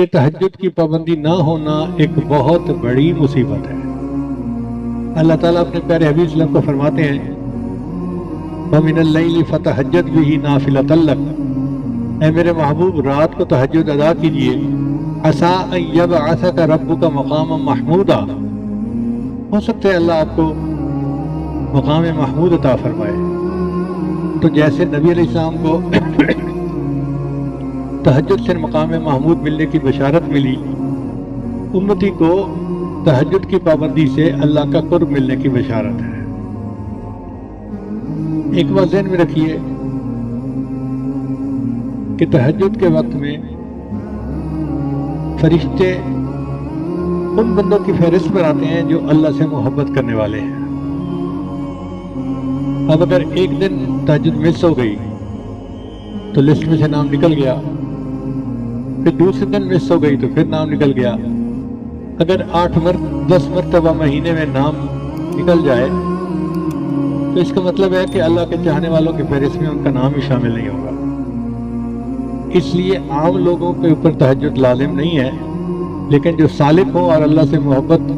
کہ تہجد کی پابندی نہ ہونا ایک بہت بڑی مصیبت ہے۔ اللہ تعالیٰ اپنے پیارے حبیب صلی اللہ علیہ وسلم کو فرماتے ہیں وَمِنَ اللَّيْلِ فَتَهَجَّدْ بِهِ نَافِلَةً لَكَ، اے میرے محبوب رات کو تہجد ادا کیجئے، عَسَىٰ أَن يَبْعَثَكَ رَبُّكَ مَقَامًا مَحْمُودًا، ہو سکتا ہے اللہ آپ کو مقام محمود عطا فرمائے۔ تو جیسے نبی علیہ السلام کو تہجد سے مقام محمود ملنے کی بشارت ملی، امتی کو تہجد کی پابندی سے اللہ کا قرب ملنے کی بشارت ہے۔ ایک بات ذہن میں رکھیے کہ تہجد کے وقت میں فرشتے ان بندوں کی فہرست پر آتے ہیں جو اللہ سے محبت کرنے والے ہیں۔ اب اگر ایک دن تہجد مس ہو گئی تو لسٹ میں سے نام نکل گیا، پھر دوسرے دن مس ہو گئی تو پھر نام نکل گیا۔ اگر 10 مرتبہ مہینے میں نام نکل جائے تو اس کا مطلب ہے کہ اللہ کے چاہنے والوں کی فہرست میں ان کا نام ہی شامل نہیں ہوگا۔ اس لیے عام لوگوں کے اوپر تہجد لازم نہیں ہے، لیکن جو سالک ہوں اور اللہ سے محبت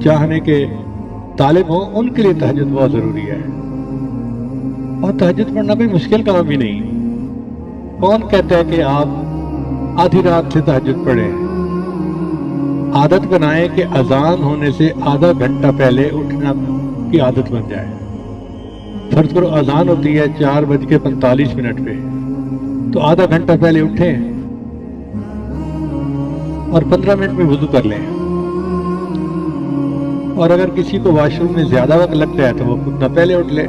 چاہنے کے طالب ہوں ان کے لیے تہجد بہت ضروری ہے۔ اور تہجد پڑھنا کوئی مشکل کام بھی نہیں۔ کون کہتا ہے کہ آپ آدھی رات سے تہجد پڑھیں؟ عادت بنائیں کہ اذان ہونے سے آدھا گھنٹہ پہلے اٹھنا کی عادت بن جائے۔ فرض کرو اذان ہوتی ہے 4:45 پہ، تو آدھا گھنٹہ پہلے اٹھیں اور 15 منٹ میں وضو کر لیں۔ اور اگر کسی کو واش روم میں زیادہ وقت لگتا ہے تو وہ اتنا پہلے اٹھ لے،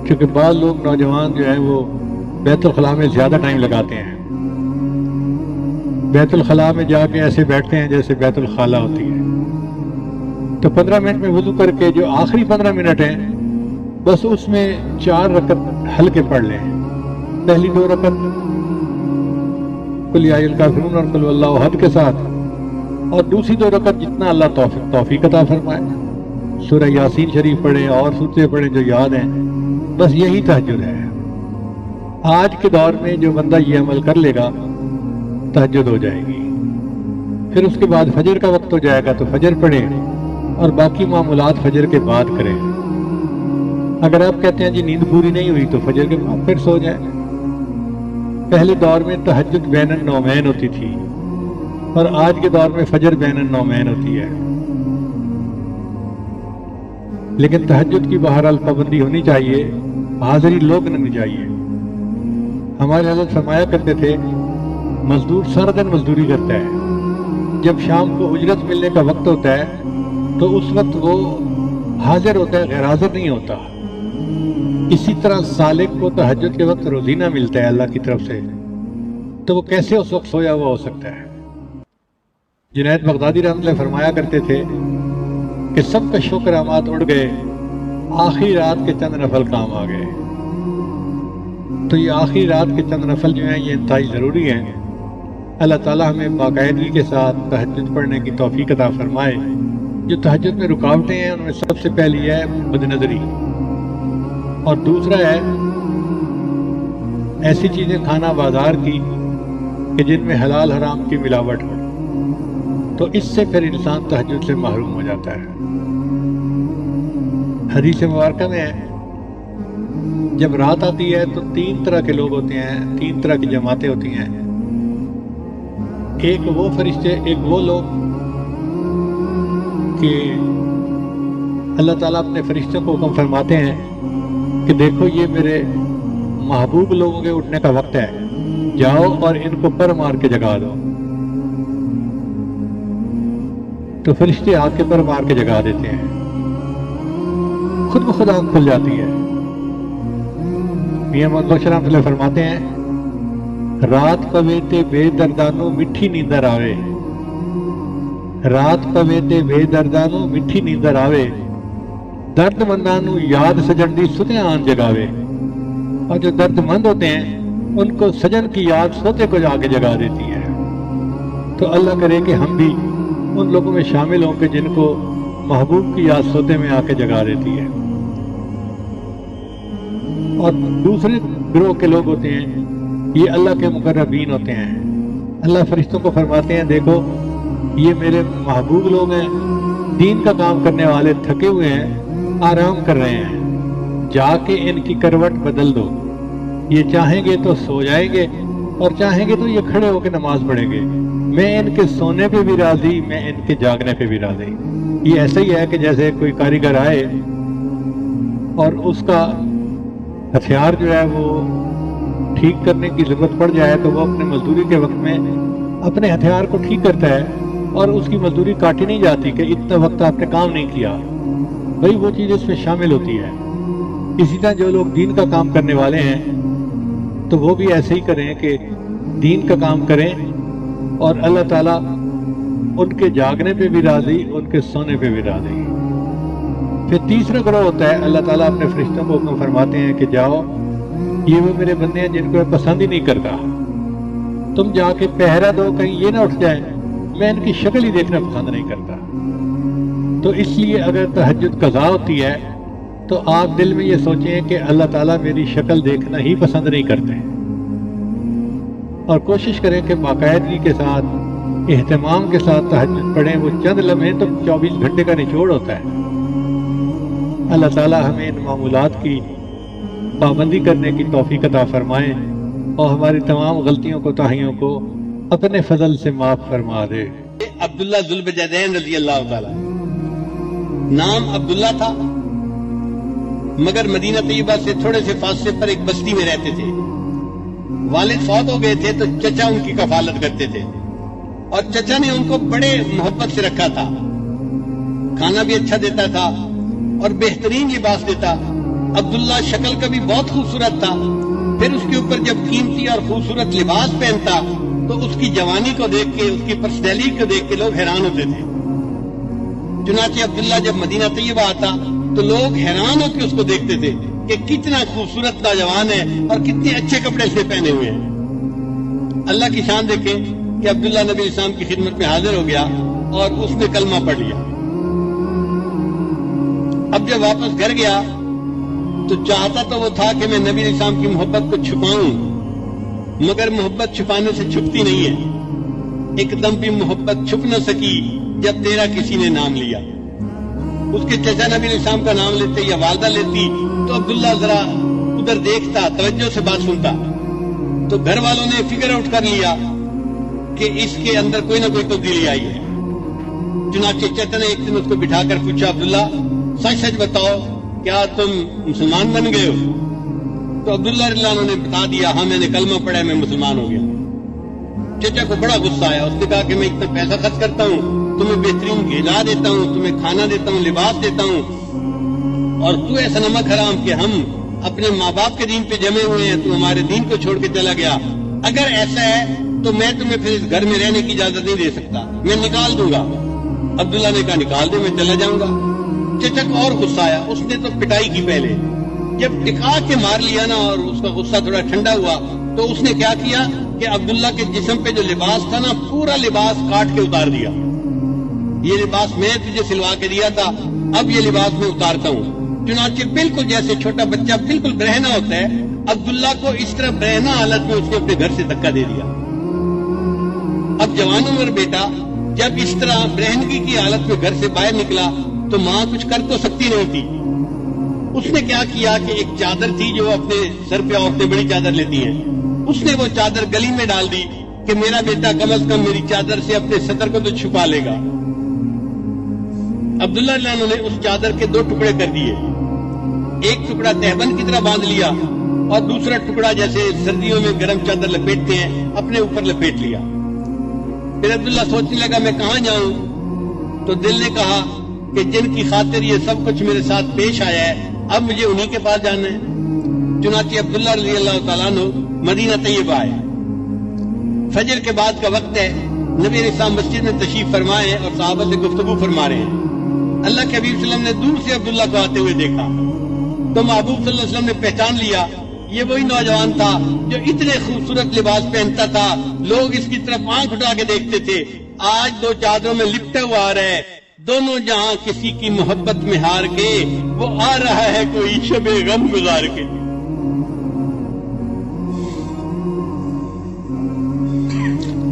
کیونکہ بعض لوگ نوجوان جو ہیں وہ بیت الخلاء میں زیادہ ٹائم لگاتے ہیں۔ بیت الخلاء میں جا کے ایسے بیٹھتے ہیں جیسے بیت الخلا ہوتی ہے۔ تو 15 منٹ میں وضو کر کے جو آخری 15 منٹ ہیں بس اس میں 4 رکعت ہلکے پڑھ لیں۔ پہلی 2 رکعت قل یا ایھا الکافرون اور قل واللہ احد کے ساتھ، اور دوسری 2 رکعت جتنا اللہ توفیق عطا فرمائے، سورہ یاسین شریف پڑھیں اور سورتیں پڑھیں جو یاد ہیں۔ بس یہی تہجد ہے۔ آج کے دور میں جو بندہ یہ عمل کر لے گا تہجد ہو جائے گی۔ پھر اس کے بعد فجر کا وقت ہو جائے گا تو فجر پڑھیں اور باقی معمولات فجر کے بعد کریں۔ اگر آپ کہتے ہیں جی نیند پوری نہیں ہوئی تو فجر کے بعد پھر سو جائیں۔ پہلے دور میں تہجد بین النومین ہوتی تھی اور آج کے دور میں فجر بین النومین ہوتی ہے۔ لیکن تہجد کی بہرحال پابندی ہونی چاہیے، حاضری لوگ نہیں چاہیے۔ ہمارے حضرت فرمایا کرتے تھے مزدور سارا دن مزدوری کرتا ہے، جب شام کو اجرت ملنے کا وقت ہوتا ہے تو اس وقت وہ حاضر ہوتا ہے، غیر حاضر نہیں ہوتا۔ اسی طرح سالک کو تہجد کے وقت روزینہ ملتا ہے اللہ کی طرف سے، تو وہ کیسے اس وقت سویا ہوا ہو سکتا ہے؟ جنید بغدادی رحمۃ اللہ فرمایا کرتے تھے کہ سب کا شکر امات اڑ گئے، آخری رات کے چند نفل کام آ گئے۔ تو یہ آخری رات کے چند نفل جو ہیں یہ انتہائی ضروری ہیں۔ اللہ تعالیٰ ہمیں باقاعدگی کے ساتھ تہجد پڑھنے کی توفیق عطا فرمائے۔ جو تہجد میں رکاوٹیں ہیں ان میں سب سے پہلی ہے بد نظری، اور دوسرا ہے ایسی چیزیں کھانا بازار کی کہ جن میں حلال حرام کی ملاوٹ ہو، تو اس سے پھر انسان تہجد سے محروم ہو جاتا ہے۔ حدیث مبارکہ میں ہے جب رات آتی ہے تو 3 طرح کے لوگ ہوتے ہیں، 3 طرح کی جماعتیں ہوتی ہیں۔ ایک وہ فرشتے، ایک وہ لوگ کہ اللہ تعالیٰ اپنے فرشتوں کو حکم فرماتے ہیں کہ دیکھو یہ میرے محبوب لوگوں کے اٹھنے کا وقت ہے، جاؤ اور ان کو پر مار کے جگا دو۔ تو فرشتے آ کے پر مار کے جگا دیتے ہیں، خود بخود آنکھ کھل جاتی ہے۔ میاں محمد بخش رحمۃ اللہ فرماتے ہیں رات پوے تے بے دردانو مٹھی نیندر آوے، رات پوے تے بے دردانو مٹھی نیندر آوے، درد مندانو یاد سجن دی ستے آن جگاوے۔ اور جو درد مند ہوتے ہیں ان کو سجن کی یاد سوتے کو جا کے جگا دیتی ہے۔ تو اللہ کرے کہ ہم بھی ان لوگوں میں شامل ہوں کہ جن کو محبوب کی یاد سوتے میں آ کے جگا دیتی ہے۔ اور دوسرے گروہ کے لوگ ہوتے ہیں یہ اللہ کے مقربین ہوتے ہیں، اللہ فرشتوں کو فرماتے ہیں دیکھو یہ میرے محبوب لوگ ہیں، دین کا کام کرنے والے، تھکے ہوئے ہیں، آرام کر رہے ہیں، جا کے ان کی کروٹ بدل دو، یہ چاہیں گے تو سو جائیں گے اور چاہیں گے تو یہ کھڑے ہو کے نماز پڑھیں گے، میں ان کے سونے پہ بھی راضی، میں ان کے جاگنے پہ بھی راضی۔ یہ ایسا ہی ہے کہ جیسے کوئی کاریگر آئے اور اس کا ہتھیار جو ہے وہ ٹھیک کرنے کی ضرورت پڑ جائے تو وہ اپنے مزدوری کے وقت میں اپنے ہتھیار کو ٹھیک کرتا ہے اور اس کی مزدوری کاٹی نہیں جاتی کہ اتنا وقت آپ نے کام نہیں کیا، بھئی وہ چیز اس میں شامل ہوتی ہے۔ اسی طرح جو لوگ دین کا کام کرنے والے ہیں تو وہ بھی ایسے ہی کریں کہ دین کا کام کریں اور اللہ تعالیٰ ان کے جاگنے پہ بھی راضی، ان کے سونے پہ بھی راضی۔ پھر تیسرا گروہ ہوتا ہے، اللہ تعالیٰ اپنے فرشتوں کو حکم فرماتے ہیں کہ جاؤ، یہ وہ میرے بندے ہیں جن کو میں پسند ہی نہیں کرتا، تم جا کے پہرا دو کہیں یہ نہ اٹھ جائے، میں ان کی شکل ہی دیکھنا پسند نہیں کرتا۔ تو اس لیے اگر تہجد قضا ہوتی ہے تو آپ دل میں یہ سوچیں کہ اللہ تعالیٰ میری شکل دیکھنا ہی پسند نہیں کرتے، اور کوشش کریں کہ باقاعدگی کے ساتھ، اہتمام کے ساتھ تہجد پڑھیں۔ وہ چند لمحے تو 24 گھنٹے کا نچوڑ ہوتا ہے۔ اللہ تعالیٰ ہمیں ان معمولات کی پابندی کرنے کی توفیق عطا فرمائیں اور ہماری تمام غلطیوں کو تاہیوں کو اپنے فضل سے معاف فرما دے۔ عبداللہ ذوالبجدین رضی اللہ تعالیٰ، نام عبداللہ تھا مگر مدینہ طیبہ سے تھوڑے سے فاصلے پر ایک بستی میں رہتے تھے۔ والد فوت ہو گئے تھے تو چچا ان کی کفالت کرتے تھے اور چچا نے ان کو بڑے محبت سے رکھا تھا، کھانا بھی اچھا دیتا تھا اور بہترین لباس دیتا۔ عبداللہ شکل کا بھی بہت خوبصورت تھا، پھر اس کے اوپر جب قیمتی اور خوبصورت لباس پہنتا تو اس کی جوانی کو دیکھ کے، اس کی پرسنالٹی کو دیکھ کے لوگ حیران ہوتے تھے۔ چنانچہ عبداللہ جب مدینہ طیبہ آتا تو لوگ حیران ہو کے اس کو دیکھتے تھے کہ کتنا خوبصورت نوجوان ہے اور کتنے اچھے کپڑے اس نے پہنے ہوئے ہیں۔ اللہ کی شان دیکھیں کہ عبداللہ نبی اسلام کی خدمت میں حاضر ہو گیا اور اس نے کلمہ پڑھ لیا۔ اب جب واپس گھر گیا تو چاہتا تو وہ تھا کہ میں نبی اسلام کی محبت کو چھپاؤں، مگر محبت چھپانے سے چھپتی نہیں ہے۔ ایک دم بھی محبت چھپ نہ سکی جب تیرا کسی نے نام لیا۔ اس کے چچا نبی اسلام کا نام لیتے یا والدہ لیتی تو عبداللہ ذرا ادھر دیکھتا، توجہ سے بات سنتا، تو گھر والوں نے فکر اٹھ کر لیا کہ اس کے اندر کوئی نہ کوئی تبدیلی آئی ہے۔ چنانچہ چچا نے ایک دن اس کو بٹھا کر پوچھا، عبداللہ سچ سچ بتاؤ کیا تم مسلمان بن گئے ہو؟ تو عبداللہ رضی اللہ عنہ نے بتا دیا، ہاں میں نے کلمہ پڑھا، میں مسلمان ہو گیا۔ چچا کو بڑا غصہ آیا، اس نے کہا کہ میں اتنا پیسہ خرچ کرتا ہوں، تمہیں بہترین غذا دیتا ہوں، تمہیں کھانا دیتا ہوں، لباس دیتا ہوں، اور تو ایسا نمک حرام کہ ہم اپنے ماں باپ کے دین پہ جمے ہوئے ہیں، تو ہمارے دین کو چھوڑ کے چلا گیا۔ اگر ایسا ہے تو میں تمہیں پھر اس گھر میں رہنے کی اجازت نہیں دے سکتا، میں نکال دوں گا۔ عبداللہ نے کہا نکال دے، میں چلا جاؤں گا۔ چچا کو اور غصہ آیا، اس نے تو پٹائی کی پہلے، جب ٹکا کے مار لیا نا اور اس کا غصہ تھوڑا ٹھنڈا ہوا تو اس نے کیا کیا کہ عبداللہ کے جسم پہ جو لباس تھا نا، پورا لباس کاٹ کے اتار دیا۔ یہ لباس میں تجھے سلوا کے دیا تھا، اب یہ لباس میں اتارتا ہوں۔ چنانچہ بالکل جیسے چھوٹا بچہ بالکل برہنہ ہوتا ہے، عبداللہ کو اس طرح برہنہ حالت میں اس نے اپنے گھر سے دھکا دے دیا۔ اب جوان عمر بیٹا جب اس طرح برہنگی کی حالت میں گھر سے باہر نکلا تو ماں کچھ کر تو سکتی نہیں تھی۔ اس نے کیا کیا کہ ایک چادر تھی جو اپنے سر پہ عورتیں بڑی چادر لیتی ہیں، اس نے وہ چادر گلی میں ڈال دی کہ میرا بیٹا کم از کم میری چادر سے اپنے سطر کو تو چھپا لے گا۔ عبداللہ رضی اللہ عنہ نے اس چادر کے 2 ٹکڑے کر دیے، ایک ٹکڑا تہبند کی طرح باندھ لیا اور دوسرا ٹکڑا جیسے سردیوں میں گرم چادر لپیٹتے ہیں اپنے اوپر لپیٹ لیا۔ پھر عبداللہ سوچنے لگا میں کہاں جاؤں، تو دل نے کہا کہ جن کی خاطر یہ سب کچھ میرے ساتھ پیش آیا ہے اب مجھے انہی کے پاس جانا ہے۔ چنانچہ عبداللہ رضی اللہ تعالیٰ عنہ مدینہ طیبہ آئے۔ فجر کے بعد کا وقت ہے، نبی علیہ السلام مسجد میں تشریف فرمائے اور صحابہ سے گفتگو فرما رہے ہیں۔ اللہ کے حبیب صلی اللہ علیہ وسلم نے دور سے عبداللہ کو آتے ہوئے دیکھا تو محبوب صلی اللہ علیہ وسلم نے پہچان لیا، یہ وہی نوجوان تھا جو اتنے خوبصورت لباس پہنتا تھا، لوگ اس کی طرف آنکھ اٹھا کے دیکھتے تھے۔ آج 2 چادروں میں لپٹا ہوا آ رہا ہے، دونوں جہاں کسی کی محبت میں ہار کے وہ آ رہا ہے کوئی شب غم گزار کے۔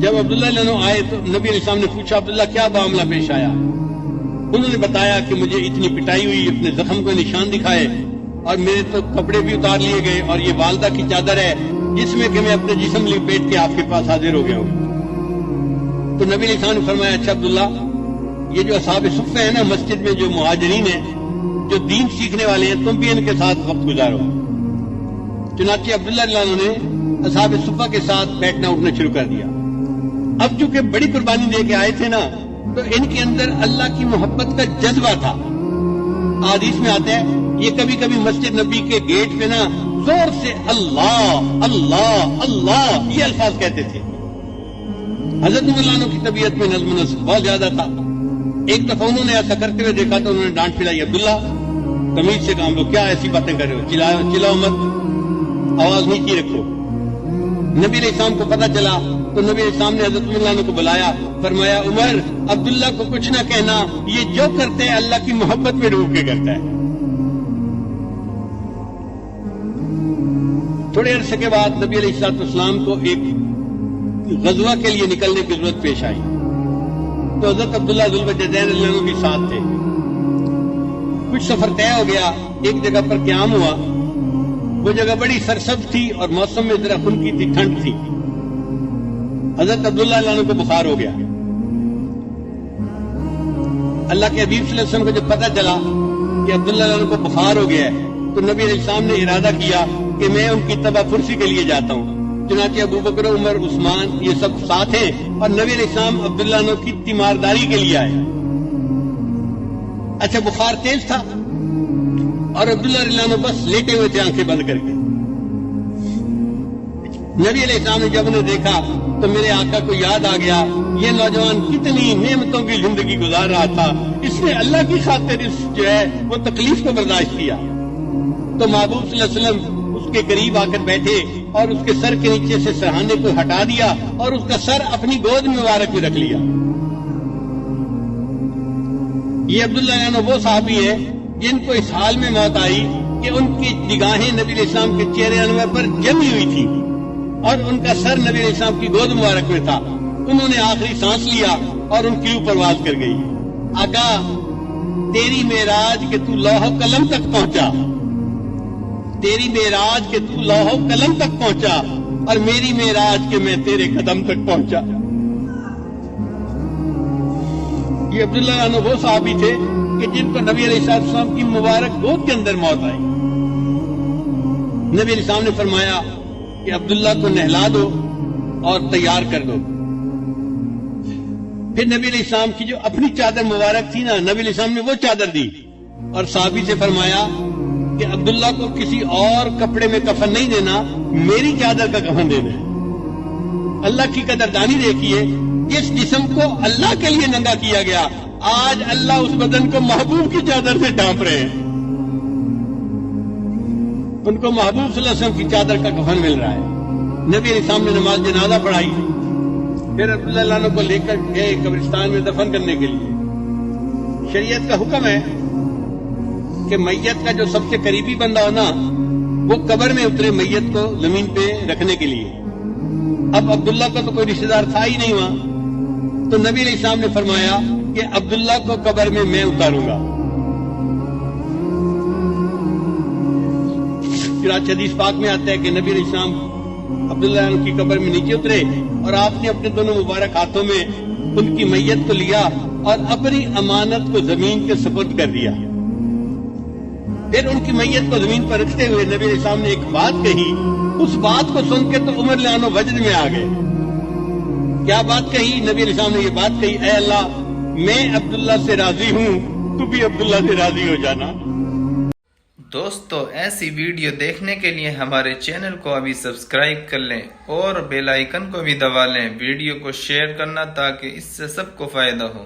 جب عبداللہ عنہ آئے تو نبی علیہ السلام نے پوچھا عبداللہ کیا معاملہ پیش آیا؟ انہوں نے بتایا کہ مجھے اتنی پٹائی ہوئی، اپنے زخم کو نشان دکھائے اور میرے تو کپڑے بھی اتار لیے گئے، اور یہ والدہ کی چادر ہے جس میں کہ میں اپنے جسم لپیٹ کے آپ کے پاس حاضر ہو گیا ہوں۔ تو نبی علیہ السلام نے فرمایا اچھا عبداللہ، یہ جو اصحاب صفہ ہیں نا مسجد میں جو مہاجرین ہیں جو دین سیکھنے والے ہیں، تم بھی ان کے ساتھ وقت گزارو۔ چنانچہ عبداللہ رضی اللہ عنہ نے اصحاب صفہ کے ساتھ بیٹھنا اٹھنا شروع کر دیا۔ اب چونکہ بڑی قربانی دے کے آئے تھے نا تو ان کے اندر اللہ کی محبت کا جذبہ تھا۔ حدیث میں آتا ہے یہ کبھی کبھی مسجد نبی کے گیٹ پہ نا زور سے اللہ اللہ اللہ یہ الفاظ کہتے تھے۔ حضرت عمر رضی اللہ عنہ کی طبیعت میں نظم و نسق بہت زیادہ تھا۔ ایک دفعہ انہوں نے ایسا کرتے ہوئے دیکھا تو انہوں نے ڈانٹ پھرائی، عبداللہ تمیز سے کام لو، کیا ایسی باتیں کر رہے ہو، چلاؤ مت، آواز نیچی رکھو۔ نبی علیہ السلام کو پتہ چلا تو نبی علیہ السلام نے حضرت عمر رضی اللہ عنہ کو بلایا، فرمایا عمر عبداللہ کو کچھ نہ کہنا، یہ جو کرتے ہیں اللہ کی محبت میں ڈوب کے کرتا ہے۔ تھوڑے عرصے کے بعد نبی علیہ السلام کو ایک غزوہ کے لیے نکلنے کی ضرورت پیش آئی تو حضرت عبداللہ ذوالبجدین رضی اللہ عنہ بھی ساتھ تھے۔ کچھ سفر طے ہو گیا، ایک جگہ پر قیام ہوا، وہ جگہ بڑی سرسبز تھی اور موسم میں ذرا خنکی تھی، ٹھنڈ تھی۔ حضرت عبداللہ رضی اللہ عنہ کو بخار ہو گیا۔ اللہ کے حبیب صلی اللہ علیہ وسلم کو جب پتہ چلا کہ عبداللہ رضی اللہ عنہ کو بخار ہو گیا ہے تو نبی علیہ السلام نے ارادہ کیا کہ میں ان کی تباہ پرسی کے لیے جاتا ہوں۔ چنانچہ ابو بکر، عمر، عثمان یہ سب ساتھ ہیں اور نبی علیہ السلام عبداللہ عنہ کی تیمارداری کے لیے آئے۔ اچھا بخار تیز تھا اور عبداللہ رضی اللہ عنہ بس لیٹے ہوئے تھے آنکھیں بند کر کے۔ نبی علیہ السلام نے جب انہیں دیکھا تو میرے آقا کو یاد آ گیا یہ نوجوان کتنی نعمتوں کی زندگی گزار رہا تھا، اس نے اللہ کی خاطر اس جو ہے وہ تکلیف کو برداشت کیا۔ تو محبوب صلی اللہ علیہ وسلم اس کے قریب آ کر بیٹھے اور اس کے سر کے نیچے سے سرہانے کو ہٹا دیا اور اس کا سر اپنی گود میں مبارک میں رکھ لیا۔ یہ عبداللہ عنہ وہ صحابی ہے جن کو اس حال میں موت آئی کہ ان کی نگاہیں نبی علیہ السلام کے چہرے انور پر جمی ہوئی تھی اور ان کا سر نبی علیہ السلام کی گود مبارک میں تھا۔ انہوں نے آخری سانس لیا اور ان کی اوپر پرواز کر گئی۔ آقا تیری معراج کہ تو لوح و قلم تک پہنچا، تیری معراج کہ تو لوح و قلم تک پہنچا اور میری معراج کہ میں تیرے قدم تک پہنچا۔ یہ عبداللہ عنہ وہ صحابی تھے کہ جن کو نبی علیہ السلام کی مبارک گود کے اندر موت آئی۔ نبی علیہ السلام نے فرمایا کہ عبداللہ کو نہلا دو اور تیار کر دو۔ پھر نبی علیہ السلام کی جو اپنی چادر مبارک تھی نا، نبی علیہ السلام نے وہ چادر دی اور صحابی سے فرمایا کہ عبداللہ کو کسی اور کپڑے میں کفن نہیں دینا، میری چادر کا کفن دینا ہے۔ اللہ کی قدردانی دیکھیے، جس جسم کو اللہ کے لیے ننگا کیا گیا آج اللہ اس بدن کو محبوب کی چادر سے ڈھانپ رہے ہیں۔ ان کو محبوب صلی اللہ علیہ وسلم کی چادر کا کفن مل رہا ہے۔ نبی علیہ السلام نے نماز جنازہ پڑھائی، پھر عبداللہ عنہ کو لے کر گئے قبرستان میں دفن کرنے کے لیے۔ شریعت کا حکم ہے کہ میت کا جو سب سے قریبی بندہ ہو نا وہ قبر میں اترے میت کو زمین پہ رکھنے کے لیے۔ اب عبداللہ کا تو کوئی رشتہ دار تھا ہی نہیں وہاں، تو نبی علیہ السلام نے فرمایا کہ عبداللہ کو قبر میں اتاروں گا۔ چنانچہ حدیث پاک میں آتا ہے کہ نبی علیہ السلام عبداللہ عنہ کی قبر میں نیچے اترے اور آپ نے اپنے دونوں مبارک ہاتھوں میں ان کی میت کو لیا اور اپنی امانت کو زمین کے سپرد کر دیا۔ پھر ان کی میت کو زمین پر رکھتے ہوئے نبی علیہ السلام نے ایک بات کہی، اس بات کو سن کے تو عمر رضی اللہ عنہ وجد میں آ گئے۔ کیا بات کہی؟ نبی علیہ السلام نے یہ بات کہی، اے اللہ میں عبداللہ سے راضی ہوں، تو بھی عبداللہ سے راضی ہو جانا۔ دوستو ایسی ویڈیو دیکھنے کے لیے ہمارے چینل کو ابھی سبسکرائب کر لیں اور بیل آئیکن کو بھی دبا لیں، ویڈیو کو شیئر کرنا تاکہ اس سے سب کو فائدہ ہو۔